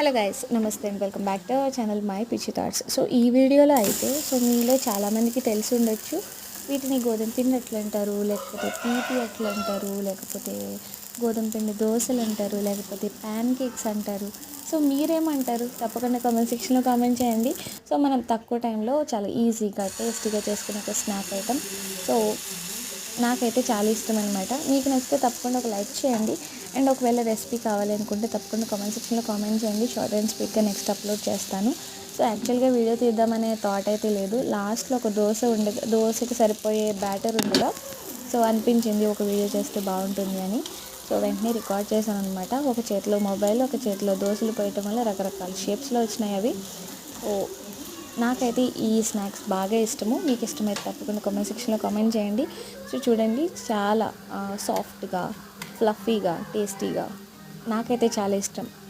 Hello guys, నమస్తే and welcome back to our channel my పిచ్చి thoughts. So ఈ వీడియోలో అయితే మీలో చాలామందికి తెలిసి ఉండొచ్చు, వీటిని గోధుమ పిండి ఎట్లా అంటారు, లేకపోతే పీపీ ఎట్లా అంటారు, లేకపోతే గోధుమ పిండి దోశలు అంటారు, లేకపోతే ప్యాన్ కేక్స్ అంటారు. సో మీరేమంటారు? తప్పకుండా కామెంట్ సెక్షన్లో కామెంట్ చేయండి. సో మనం తక్కువ టైంలో చాలా ఈజీగా టేస్టీగా చేసుకునే ఒక స్నాక్ ఐటమ్. సో నాకైతే చాలా ఇష్టం అనమాట. మీకు నచ్చితే తప్పకుండా ఒక లైక్ చేయండి. అండ్ ఒకవేళ రెసిపీ కావాలి అనుకుంటే తప్పకుండా కామెంట్ సెక్షన్లో కామెంట్ చేయండి. షార్ట్ అండ్ స్పీడ్గా నెక్స్ట్ అప్లోడ్ చేస్తాను. సో యాక్చువల్గా వీడియో తీద్దామనే థాట్ అయితే లేదు. లాస్ట్లో ఒక దోశకి సరిపోయే బ్యాటర్ ఉండగా సో అనిపించింది ఒక వీడియో చేస్తే బాగుంటుంది అని. సో వెంటనే రికార్డ్ చేశాను అనమాట. ఒక చేతిలో మొబైల్, ఒక చేతిలో దోశలు పోయటం వల్ల రకరకాల షేప్స్లో వచ్చినాయి అవి. ఓ నాకైతే ఈ స్నాక్స్ బాగా ఇష్టము. మీకు ఇష్టమైతే తప్పకుండా కామెంట్ సెక్షన్లో కామెంట్ చేయండి. సో చూడండి, చాలా సాఫ్ట్గా, ఫ్లఫీగా, టేస్టీగా నాకైతే చాలా ఇష్టం.